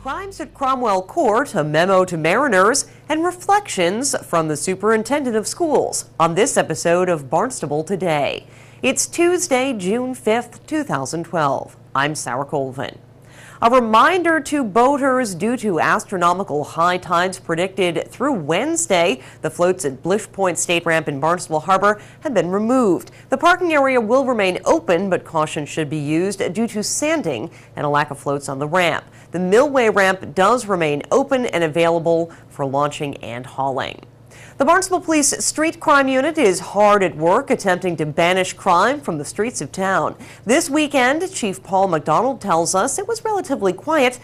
Crimes at Cromwell Court, a memo to mariners, and reflections from the superintendent of schools on this episode of Barnstable Today. It's Tuesday, June 5th, 2012. I'm Sarah Colvin. A reminder to boaters: due to astronomical high tides predicted through Wednesday, the floats at Blish Point State Ramp in Barnstable Harbor have been removed. The parking area will remain open, but caution should be used due to sanding and a lack of floats on the ramp. The Millway ramp does remain open and available for launching and hauling. The Barnstable Police Street Crime Unit is hard at work attempting to banish crime from the streets of town. This weekend, Chief Paul McDonald tells us it was relatively quiet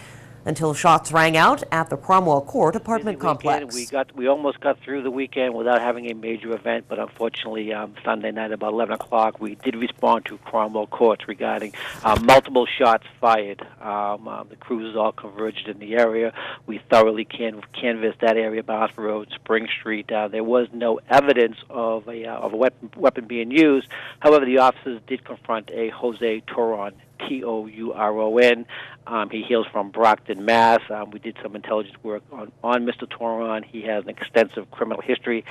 until shots rang out at the Cromwell Court apartment complex. We almost got through the weekend without having a major event, but unfortunately Sunday night about 11 o'clock we did respond to Cromwell Court regarding multiple shots fired. The crews all converged in the area. We thoroughly canvassed that area, Bath Road, Spring Street. There was no evidence of a weapon being used. However, the officers did confront a Jose Touron, Touron. He hails from Brockton, Mass. We did some intelligence work on Mr. Touron. He has an extensive criminal history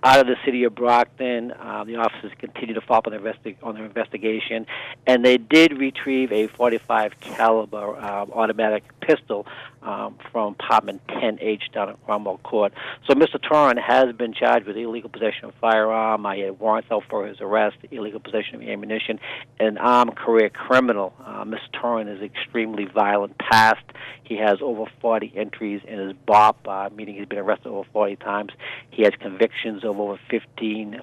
out of the city of Brockton. The officers continue to follow up on their investigation, and they did retrieve a .45 caliber automatic pistol from apartment 10H down at Cromwell Court. So Mr. Touron has been charged with illegal possession of firearm. I had warrants out for his arrest, illegal possession of ammunition, and an armed career criminal. Mr. Touron is extremely violent past. He has over 40 entries in his BOP, meaning he's been arrested over 40 times. He has convictions of over 15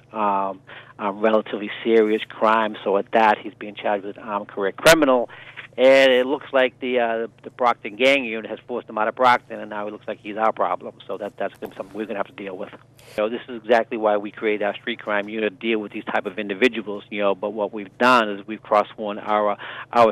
relatively serious crimes. So at that, he's being charged with an armed career criminal. And it looks like the Brockton gang unit has forced him out of Brockton, and now it looks like he's our problem. So that's going to be something we're going to have to deal with. This is exactly why we created our street crime unit, to deal with these type of individuals. But what we've done is we've cross-sworn our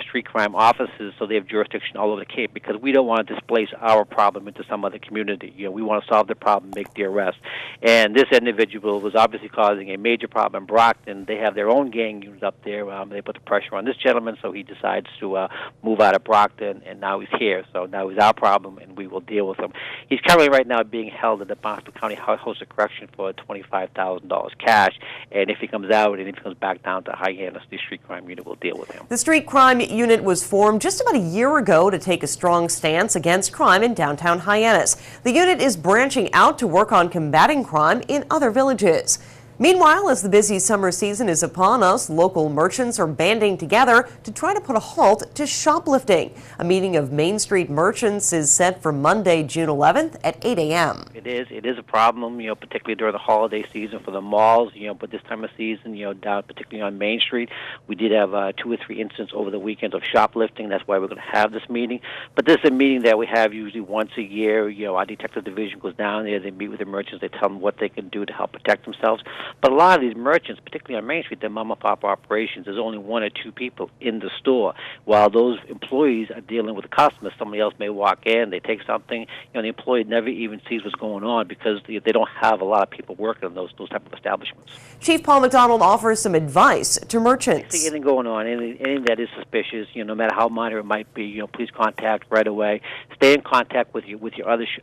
street crime officers so they have jurisdiction all over the Cape, because we don't want to displace our problem into some other community. We want to solve the problem, make the arrest. And this individual was obviously causing a major problem in Brockton. They have their own gang unit up there. They put the pressure on this gentleman, so he decides to move out of Brockton, and now he's here. So now he's our problem, and we will deal with him. He's currently right now being held at the Barnstable County House of Correction for $25,000 cash, and if he comes out and if he comes back down to Hyannis, the street crime unit will deal with him. The street crime unit was formed just about a year ago to take a strong stance against crime in downtown Hyannis. The unit is branching out to work on combating crime in other villages. Meanwhile, as the busy summer season is upon us, local merchants are banding together to try to put a halt to shoplifting. A meeting of Main Street merchants is set for Monday, June 11th at 8 a.m. It is a problem, particularly during the holiday season for the malls, but this time of season, down particularly on Main Street, we did have 2 or 3 incidents over the weekend of shoplifting. That's why we're going to have this meeting. But this is a meeting that we have usually once a year. Our detective division goes down there, they meet with the merchants, they tell them what they can do to help protect themselves. But a lot of these merchants, particularly on Main Street, they're mom-and-pop operations. There's only 1 or 2 people in the store. While those employees are dealing with the customers, somebody else may walk in, they take something, the employee never even sees what's going on because they don't have a lot of people working in those type of establishments. Chief Paul McDonald offers some advice to merchants. Anything going on, anything that is suspicious, no matter how minor it might be, please contact right away. Stay in contact with your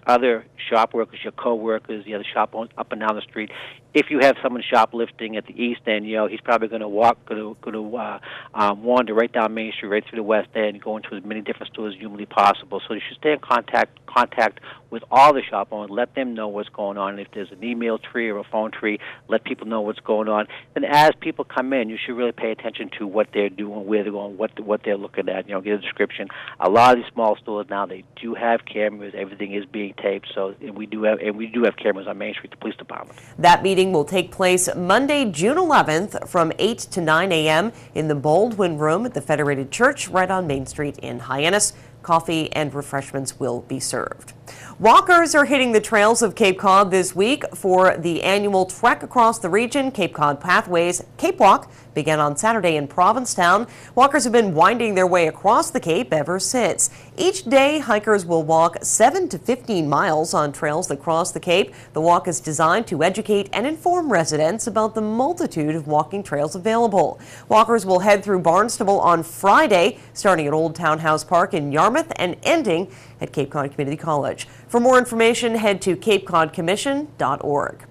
other shop workers, your co-workers, the other shop owners up and down the street. If you have someone shoplifting at the east end, he's probably going to wander right down Main Street, right through the west end, go into as many different stores as humanly possible. So you should stay in contact with all the shop owners. Let them know what's going on. If there's an email tree or a phone tree, let people know what's going on. And as people come in, you should really pay attention to what they're doing, where they're going, what they're looking at. Get a description. A lot of these small stores now, they do have cameras. Everything is being taped. So we do have cameras on Main Street, the police department. That meeting will take place Monday, June 11th from 8 to 9 a.m. in the Baldwin Room at the Federated Church right on Main Street in Hyannis. Coffee and refreshments will be served. Walkers are hitting the trails of Cape Cod this week for the annual trek across the region. Cape Cod Pathways Cape Walk began on Saturday in Provincetown. Walkers have been winding their way across the Cape ever since. Each day, hikers will walk 7 to 15 miles on trails that cross the Cape. The walk is designed to educate and inform residents about the multitude of walking trails available. Walkers will head through Barnstable on Friday, starting at Old Townhouse Park in Yarmouth and ending at Cape Cod Community College. For more information, head to capecodcommission.org.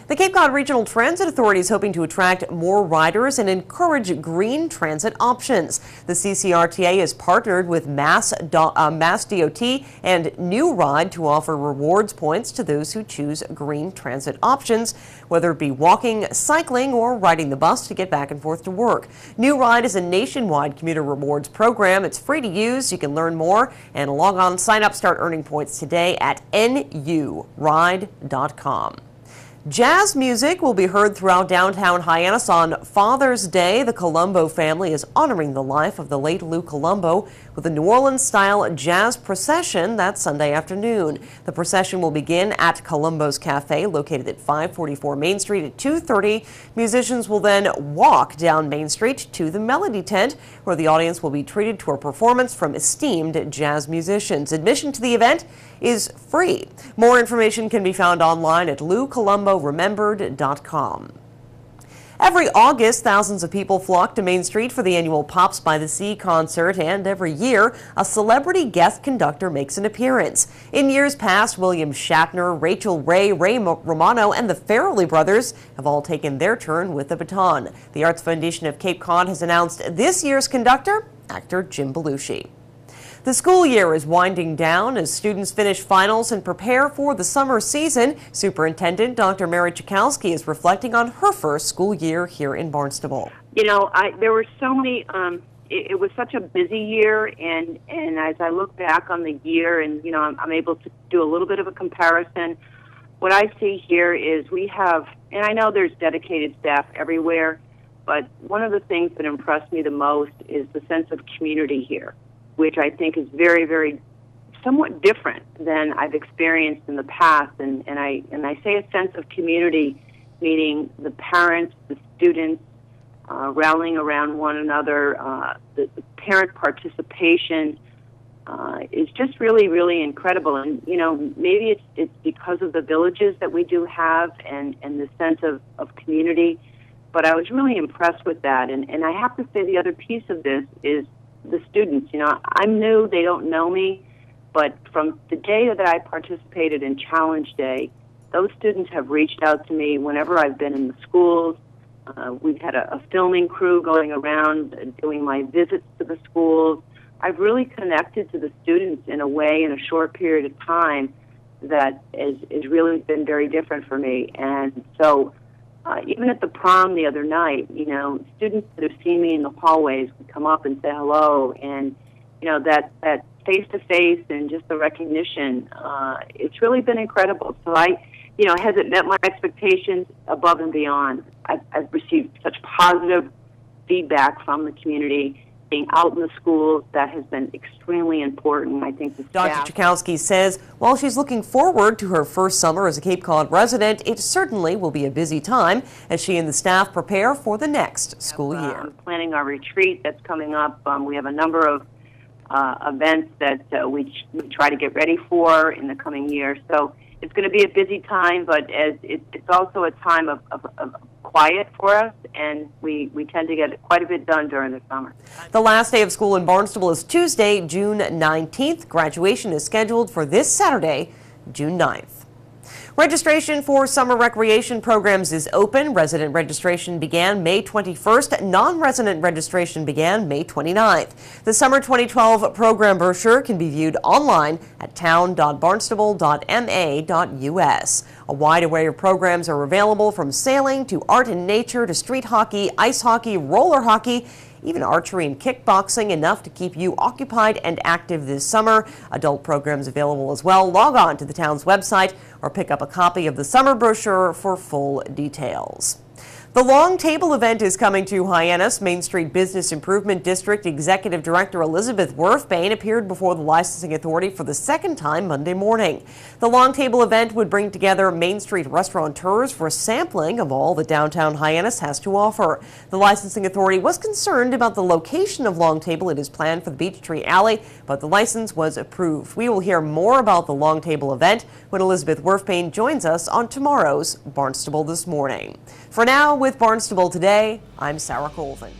The Cape Cod Regional Transit Authority is hoping to attract more riders and encourage green transit options. The CCRTA has partnered with Mass DOT and New Ride to offer rewards points to those who choose green transit options, whether it be walking, cycling, or riding the bus to get back and forth to work. New Ride is a nationwide commuter rewards program. It's free to use. You can learn more and log on, sign up, start earning points today at nuride.com. Jazz music will be heard throughout downtown Hyannis on Father's Day. The Colombo family is honoring the life of the late Lou Colombo with a New Orleans-style jazz procession that Sunday afternoon. The procession will begin at Colombo's Cafe, located at 544 Main Street at 2:30. Musicians will then walk down Main Street to the Melody Tent, where the audience will be treated to a performance from esteemed jazz musicians. Admission to the event is free. More information can be found online at loucolomboremembered.com. Every August, thousands of people flock to Main Street for the annual Pops by the Sea concert, and every year, a celebrity guest conductor makes an appearance. In years past, William Shatner, Rachel Ray, Ray Romano, and the Farrelly brothers have all taken their turn with the baton. The Arts Foundation of Cape Cod has announced this year's conductor, actor Jim Belushi. The school year is winding down as students finish finals and prepare for the summer season. Superintendent Dr. Mary Chakowski is reflecting on her first school year here in Barnstable. You know, there were so many, it was such a busy year, and as I look back on the year and, you know, I'm able to do a little bit of a comparison, what I see here is we have, and I know there's dedicated staff everywhere, but one of the things that impressed me the most is the sense of community here, which I think is very, very somewhat different than I've experienced in the past. And I say a sense of community, meaning the parents, the students rallying around one another, the parent participation is just really, really incredible. And, you know, maybe it's because of the villages that we do have and the sense of community, but I was really impressed with that. And I have to say the other piece of this is the students. You know, I'm new, they don't know me, but from the day that I participated in Challenge Day, those students have reached out to me whenever I've been in the schools. We've had a filming crew going around doing my visits to the schools. I've really connected to the students in a way in a short period of time that has really been very different for me. And so even at the prom the other night, you know, students that have seen me in the hallways would come up and say hello, and, you know, that face-to-face and just the recognition, it's really been incredible. So has it met my expectations above and beyond? I've received such positive feedback from the community. Being out in the schools, that has been extremely important. I think the staff. Dr. Chakowski says while she's looking forward to her first summer as a Cape Cod resident, it certainly will be a busy time as she and the staff prepare for the next school year. I'm planning our retreat that's coming up. We have a number of events that we try to get ready for in the coming year. So it's going to be a busy time, but it's also a time of quiet for us, and we tend to get quite a bit done during the summer. The last day of school in Barnstable is Tuesday, June 19th. Graduation is scheduled for this Saturday, June 9th. Registration for summer recreation programs is open. Resident registration began May 21st. Non-resident registration began May 29th. The summer 2012 program brochure can be viewed online at town.barnstable.ma.us. A wide array of programs are available from sailing to art and nature to street hockey, ice hockey, roller hockey, even archery and kickboxing, enough to keep you occupied and active this summer. Adult programs available as well. Log on to the town's website or pick up a copy of the summer brochure for full details. The Long Table event is coming to Hyannis. Main Street Business Improvement District Executive Director Elizabeth Werfbane appeared before the Licensing Authority for the second time Monday morning. The Long Table event would bring together Main Street restaurateurs for a sampling of all that downtown Hyannis has to offer. The Licensing Authority was concerned about the location of Long Table. It is planned for the Beech Tree Alley, but the license was approved. We will hear more about the Long Table event when Elizabeth Werfbane joins us on tomorrow's Barnstable This Morning. For now, with Barnstable Today, I'm Sarah Colvin.